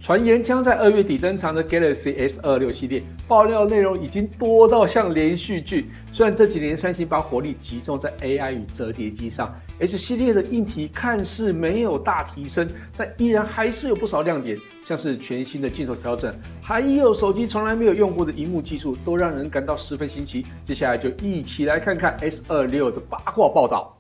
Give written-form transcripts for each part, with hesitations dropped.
傳言將在2月底登場的 Galaxy S26系列，爆料內容已經多到像連續劇。雖然這幾年三星把火力集中在 AI 與折疊機上 ，S 系列的硬體看似沒有大提升，但依然還是有不少亮點，像是全新的鏡頭調整，還有手機從來沒有用過的螢幕技術，都讓人感到十分新奇。接下來就一起來看看 S26的八卦報道。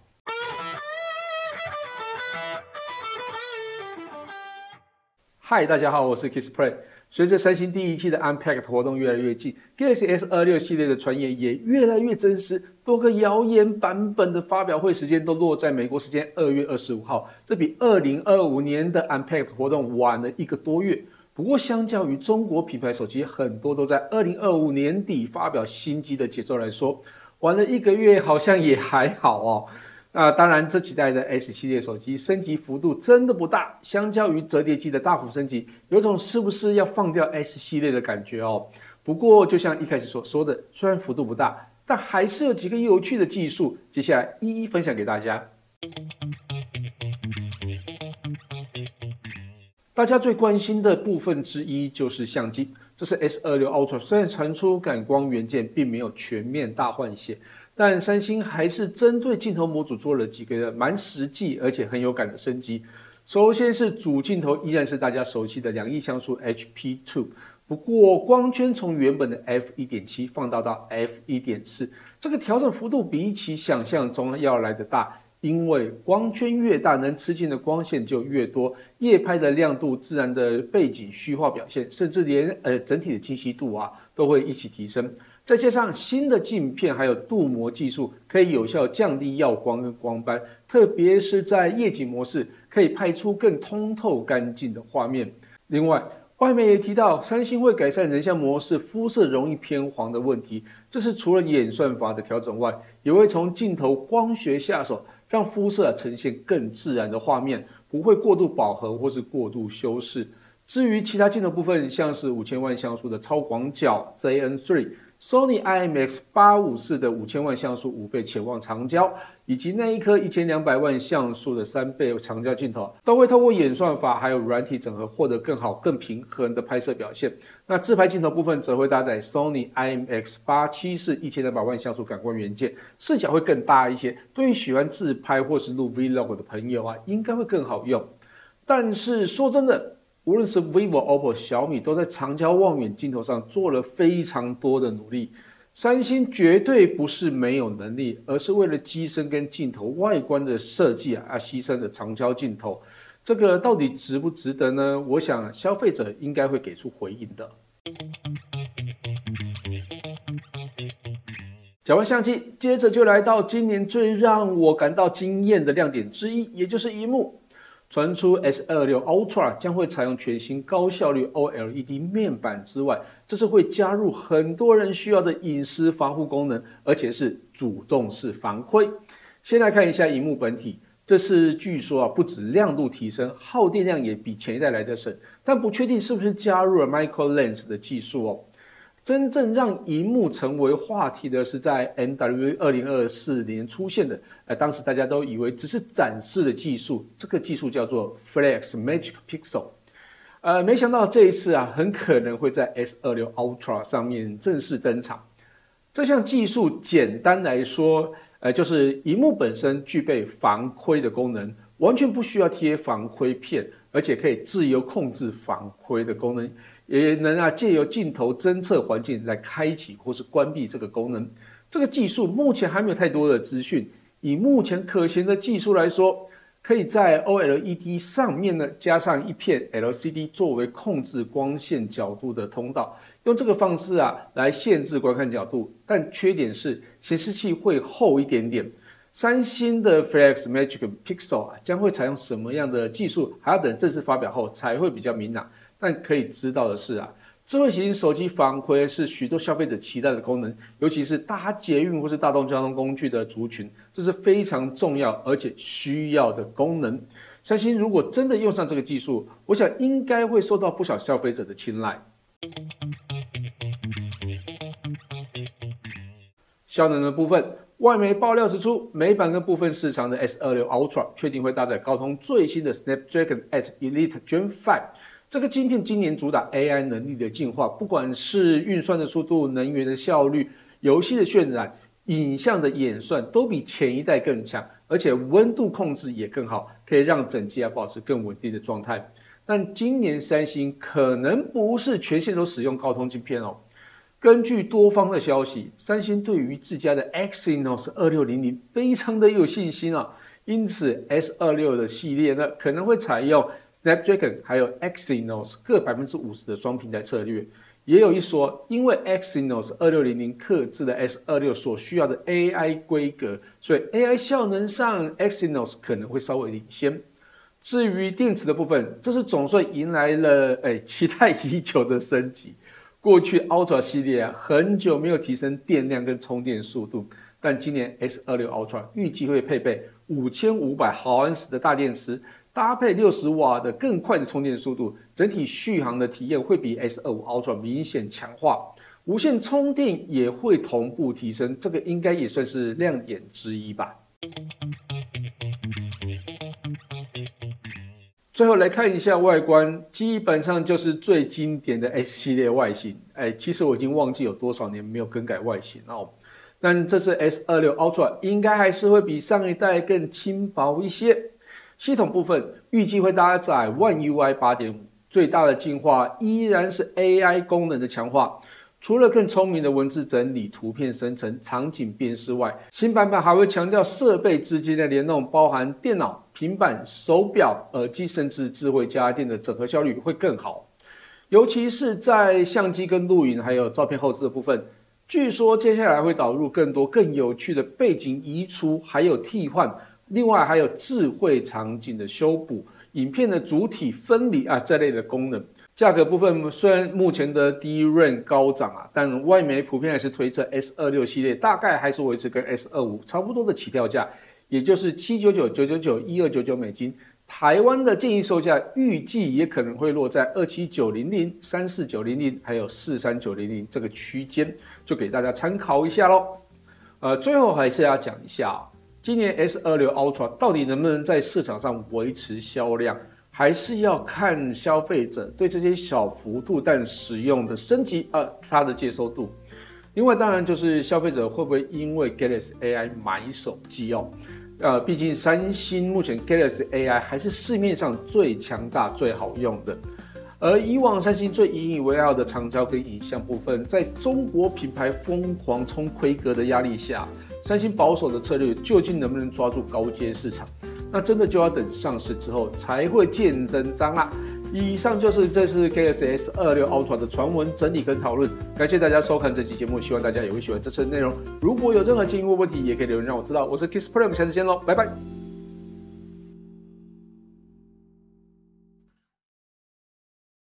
嗨，大家好，我是 Kissplay。隨着三星第一期的 Unpacked 活動越來越近 ，Galaxy S26系列的傳言也越來越真實。多個謠言版本的發表會時間都落在美國時間2月25號，這比2025年的 Unpacked 活動晚了1個多月。不過，相較於中國品牌手機很多都在2025年底發表新機的節奏來說，晚了1個月好像也還好哦。當然，這幾代的 S 系列手機升級幅度真的不大，相較於折疊機的大幅升級，有種是不是要放掉 S 系列的感覺哦。不過，就像一開始所說的，雖然幅度不大，但還是有幾個有趣的技術，接下來一一分享給大家。大家最關心的部分之一就是相機，這是 S26 Ultra， 雖然傳出感光元件並沒有全面大換血，但三星還是針對鏡頭模組做了幾個蠻實際而且很有感的升級。首先是主鏡頭依然是大家熟悉的2億像素 HP2， 不過光圈從原本的 f1.7 放大到 f1.4， 這個調整幅度比起想象中要來得大。因為光圈越大，能吃進的光線就越多，夜拍的亮度、自然的背景虛化表現，甚至連整體的清晰度都會一起提升。再加上新的鏡片還有鍍膜技術，可以有效降低耀光跟光斑，特別是在夜景模式，可以拍出更通透乾淨的畫面。另外，外媒也提到，三星會改善人像模式膚色容易偏黃的問題，這是除了演算法的調整外，也會從鏡頭光學下手，讓膚色呈現更自然的畫面，不會過度飽和或是過度修飾。至於其他鏡頭部分，像是5000萬像素的超廣角 ZN-3、Sony IMX854的5000萬像素5倍潛望長焦，以及那一顆1200萬像素的3倍長焦鏡頭，都會透過演算法還有軟體整合，獲得更好、更平衡的拍攝表現。那自拍鏡頭部分則會搭載 Sony IMX874 1200萬像素感光元件，視角會更大一些。對於喜歡自拍或是錄 Vlog 的朋友應該會更好用。但是說真的，無論是 vivo、oppo、小米，都在長焦望遠鏡頭上做了非常多的努力。三星絕對不是沒有能力，而是為了機身跟鏡頭外觀的設計犧牲了長焦鏡頭。這個到底值不值得呢？我想消費者應該會給出回應的。講完相機，接着就來到今年最讓我感到驚豔的亮點之一，也就是螢幕。傳出 S26 Ultra 將會採用全新高效率 OLED 面板之外，這次會加入很多人需要的隱私防護功能，而且是主動式防窺。先來看一下螢幕本體，這次據說不止亮度提升，耗電量也比前一代來得省，但不確定是不是加入了 Micro Lens 的技術哦。真正讓螢幕成為話題的是在 MW 2024年出現的，當時大家都以為只是展示的技術，這個技術叫做 Flex Magic Pixel，沒想到這一次很可能會在 S26 Ultra 上面正式登場。這項技術簡單來說，就是螢幕本身具備防窺的功能，完全不需要貼防窺片，而且可以自由控制防窺的功能。也能借由鏡頭偵測環境來開啟或是關閉這個功能。這個技術目前還沒有太多的資訊。以目前可行的技術來說，可以在 OLED 上面加上一片 LCD 作為控制光線角度的通道，用這個方式來限制觀看角度。但缺點是顯示器會厚一點點。三星的 Flex Magic Pixel 將會採用什麼樣的技術，還要等正式發表後才會比較明朗。但可以知道的是智慧型手機防窺是許多消費者期待的功能，尤其是搭捷運或是大眾交通工具的族群，這是非常重要而且需要的功能。三星如果真的用上這個技術，我想應該會受到不少消費者的青睞。效能的部分，外媒爆料指出，美版跟部分市場的 S26 Ultra 確定會搭載高通最新的 Snapdragon 8 Elite Gen 5。這個晶片今年主打 AI 能力的進化，不管是運算的速度、能源的效率、遊戲的渲染、影像的演算，都比前一代更強，而且溫度控制也更好，可以讓整機保持更穩定的狀態。但今年三星可能不是全線都使用高通晶片哦。根據多方的消息，三星對於自家的 Exynos 2600非常的有信心啊，因此 S26的系列呢可能會採用 Snapdragon 還有 Exynos 各 50% 的雙平台策略。也有一說，因為 Exynos 2600客製的 S26所需要的 AI 規格，所以 AI 效能上 Exynos 可能會稍微領先。至於電池的部分，這是總算迎來了期待已久的升級。過去 Ultra 系列很久沒有提升電量跟充電速度，但今年 S26 Ultra 預計會配備5500毫安時的大電池，搭配60瓦的更快的充電速度，整體續航的體驗會比 S25 Ultra 明顯強化，無線充電也會同步提升，這個應該也算是亮點之一吧。最後來看一下外觀，基本上就是最經典的 S 系列外形。其實我已經忘記有多少年沒有更改外形哦。但這次 S26 Ultra 應該還是會比上一代更輕薄一些。系統部分預計會搭載 One UI 8.5， 最大的進化依然是 AI 功能的強化。除了更聰明的文字整理、圖片生成、場景辨識外，新版本還會強調設備之間的聯動，包含電腦、平板、手錶、耳機，甚至智慧家電的整合效率會更好。尤其是在相機跟錄影還有照片後製的部分，據說接下來會導入更多更有趣的背景移除，還有替換，另外還有智慧場景的修補、影片的主體分離這類的功能。價格部分雖然目前的DRAM高漲但外媒普遍還是推測 S26 系列大概還是維持跟 S25 差不多的起跳價，也就是799、999、1299美金。台灣的建議售價預計也可能會落在27900、34900還有43900這個區間，就給大家參考一下咯。最後還是要講一下今年 S26 Ultra 到底能不能在市場上維持銷量，還是要看消費者對這些小幅度但實用的升級它的接受度。另外當然就是消費者會不會因為 Galaxy AI 買手機畢竟三星目前 Galaxy AI 還是市面上最強大最好用的。而以往三星最引以為傲的長焦跟影像部分，在中國品牌瘋狂衝規格的壓力下，三星保守的策略究竟能不能抓住高階市場？那真的就要等上市之後才會見真章啦。以上就是這次 Galaxy S26 Ultra 的傳聞整理跟討論，感謝大家收看這期節目，希望大家也會喜歡這次的內容。如果有任何建議或問題，也可以留言讓我知道。我是 Kisplay， 我們下次見嘍，拜拜。